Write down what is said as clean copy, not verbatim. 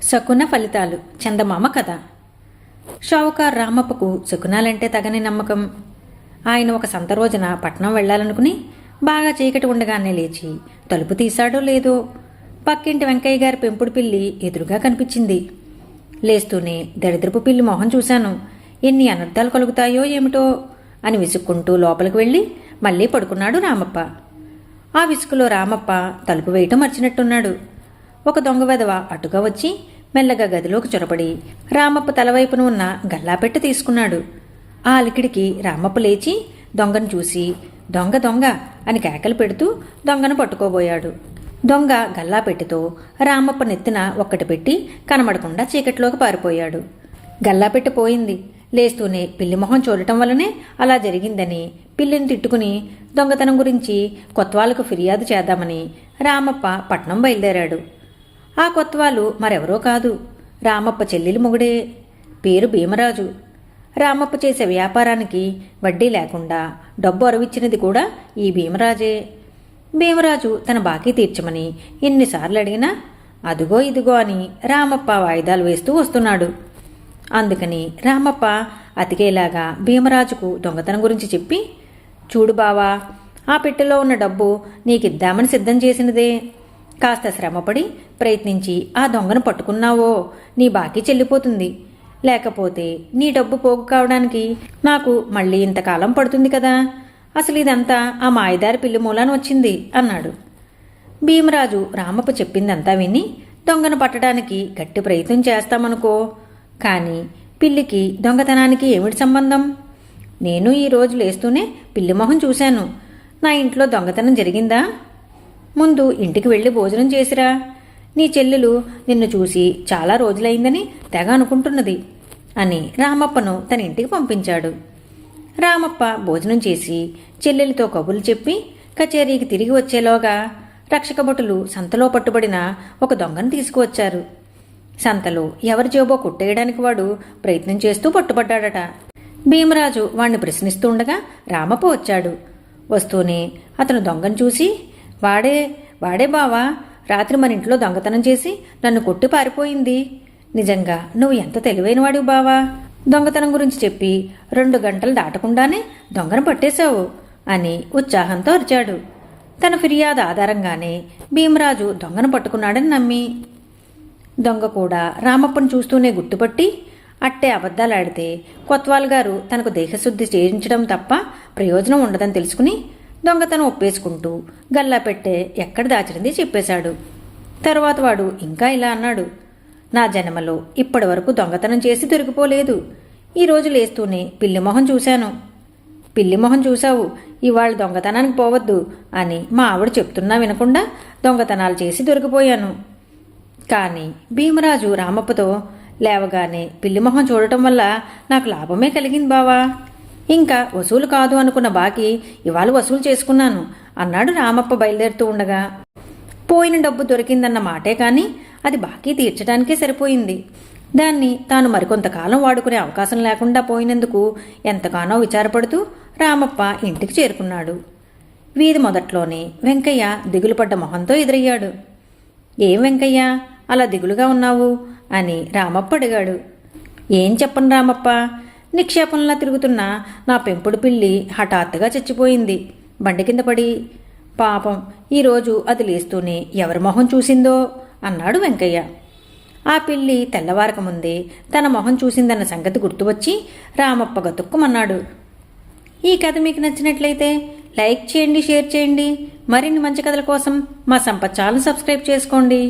శకున ఫలితాలు చందమామ కథ. షావుకార్ రామప్పకు శకునాలంటే తగని నమ్మకం. ఆయన ఒక సంత రోజున పట్నం వెళ్లాలనుకుని బాగా చీకటి ఉండగానే లేచి తలుపు తీశాడో లేదో పక్కింటి వెంకయ్య గారి పెంపుడు పిల్లి ఎదురుగా కనిపించింది. లేస్తూనే దరిద్రపు పిల్లి మొహం చూశాను, ఎన్ని అనర్థాలు కలుగుతాయో ఏమిటో అని విసుక్కుంటూ లోపలికి వెళ్ళి మళ్లీ పడుకున్నాడు రామప్ప. ఆ విసుగులో రామప్ప తలుపు వేయటం మర్చినట్టున్నాడు. ఒక దొంగ వెధవ అటుగా వచ్చి మెల్లగా గదిలోకి చొరబడి రామప్ప తలవైపున ఉన్న గల్లాపెట్టె తీసుకున్నాడు. ఆ అలికిడికి రామప్ప లేచి దొంగను చూసి దొంగ దొంగ అని కేకలు పెడుతూ దొంగను పట్టుకోబోయాడు. దొంగ గల్లాపెట్టెతో రామప్ప నెత్తిన ఒక్కటి పెట్టి కనబడకుండా చీకట్లోకి పారిపోయాడు. గల్లాపెట్టె పోయింది. లేస్తూనే పిల్లి మొహం చూడటం వల్లనే అలా జరిగిందని పిల్లిని తిట్టుకుని దొంగతనం గురించి కొత్వాలకు ఫిర్యాదు చేద్దామని రామప్ప పట్నం బయలుదేరాడు. ఆ కొత్వాలు మరెవరో కాదు, రామప్ప చెల్లెలి మొగుడే. పేరు భీమరాజు. రామప్ప చేసే వ్యాపారానికి వడ్డీ లేకుండా డబ్బు అరవిచ్చినది కూడా ఈ భీమరాజే. భీమరాజు తన బాకీ తీర్చమని ఎన్నిసార్లు అడిగినా అదుగో ఇదిగో అని రామప్ప వాయిదాలు వేస్తూ వస్తున్నాడు. అందుకని రామప్ప అతికేలాగా భీమరాజుకు దొంగతనం గురించి చెప్పి, చూడు బావా, ఆ పెట్టెలో ఉన్న డబ్బు నీకిద్దామని సిద్ధం చేసినదే. కాస్త శ్రమపడి ప్రయత్నించి ఆ దొంగను పట్టుకున్నావో నీ బాకీ చెల్లిపోతుంది. లేకపోతే నీ డబ్బు పోగు కావడానికి నాకు మళ్ళీ ఇంతకాలం పడుతుంది కదా. అసలు ఇదంతా ఆ మాయదారి పిల్లి మూలాన వచ్చింది అన్నాడు. భీమరాజు రామప్ప చెప్పిందంతా విని దొంగను పట్టడానికి గట్టి ప్రయత్నం చేస్తామనుకో, కానీ పిల్లికి దొంగతనానికి ఏమిటి సంబంధం? నేను ఈ రోజు లేస్తూనే పిల్లి మొహం చూశాను. నా ఇంట్లో దొంగతనం జరిగిందా? ముందు ఇంటికి వెళ్ళి భోజనం చేసిరా. నీ చెల్లెలు నిన్ను చూసి చాలా రోజులైందని తెగ అనుకుంటున్నది అని రామప్పను తన ఇంటికి పంపించాడు. రామప్ప భోజనం చేసి చెల్లెలితో కబుర్లు చెప్పి కచేరీకి తిరిగి వచ్చేలోగా రక్షకభటులు సంతలో పట్టుబడిన ఒక దొంగను తీసుకువచ్చారు. సంతలో ఎవరి జేబో కొట్టేయడానికి వాడు ప్రయత్నం చేస్తూ పట్టుబడ్డాడట. భీమరాజు వాణ్ణి ప్రశ్నిస్తుండగా రామప్ప వచ్చాడు. వస్తూనే అతను దొంగను చూసి, వాడే వాడే బావా, రాత్రి మన ఇంట్లో దొంగతనం చేసి నన్ను కొట్టి పారిపోయింది. నిజంగా నువ్వు ఎంత తెలివైనవాడివి బావా. దొంగతనం గురించి చెప్పి 2 గంటలు దాటకుండానే దొంగను పట్టేశావు అని ఉత్సాహంతో అరిచాడు. తన ఫిర్యాదు ఆధారంగానే భీమరాజు దొంగను పట్టుకున్నాడని నమ్మి, దొంగ కూడా రామప్పను చూస్తూనే గుర్తుపట్టి అట్టే అబద్ధాలాడితే కొత్వాల్ గారు తనకు దేహశుద్ధి చేయించడం తప్ప ప్రయోజనం ఉండదని తెలుసుకుని దొంగతనం ఒప్పేసుకుంటూ గల్లాపెట్టె ఎక్కడ దాచినది చెప్పేశాడు. తరువాత వాడు ఇంకా ఇలా అన్నాడు, నా జన్మలో ఇప్పటి వరకు దొంగతనం చేసి దొరికిపోలేదు. ఈరోజు లేస్తూనే పిల్లి మొహం చూశాను. పిల్లి మొహం చూశావు, ఇవాళ దొంగతనానికి పోవద్దు అని మా ఆవిడ చెప్తున్నా వినకుండా దొంగతనాలు చేసి దొరికిపోయాను. కానీ భీమరాజు రామప్పతో, లేవగానే పిల్లి మొహం చూడటం వల్ల నాకు లాభమే కలిగింది బావా. ఇంకా వసూలు కాదు అనుకున్న బాకీ ఇవాళ వసూలు చేసుకున్నాను అన్నాడు రామప్ప బయలుదేరుతూ ఉండగా. పోయిన డబ్బు దొరికిందన్న మాటే కానీ అది బాకీ తీర్చడానికే సరిపోయింది. దాన్ని తాను మరికొంతకాలం వాడుకునే అవకాశం లేకుండా పోయినందుకు ఎంతగానో విచారపడుతూ రామప్ప ఇంటికి చేరుకున్నాడు. వీధి మొదట్లోనే వెంకయ్య దిగులుపడ్డ మొహంతో ఎదురయ్యాడు. ఏం వెంకయ్య, అలా దిగులుగా ఉన్నావు అని రామప్ప అడిగాడు. ఏం చెప్పను రామప్ప, నిక్షేపంలా తిరుగుతున్న నా పెంపుడు పిల్లి హఠాత్తుగా చచ్చిపోయింది బండి కింద పడి. పాపం, ఈరోజు అది లేస్తూనే ఎవరి మొహం చూసిందో అన్నాడు వెంకయ్య. ఆ పిల్లి తెల్లవారకముందే తన మొహం చూసిందన్న సంగతి గుర్తువచ్చి రామప్ప గతుక్కుమన్నాడు. ఈ కథ మీకు నచ్చినట్లయితే లైక్ చేయండి, షేర్ చేయండి. మరిన్ని మంచి కథల కోసం మా సంపత్ ఛానల్ సబ్స్క్రైబ్ చేసుకోండి.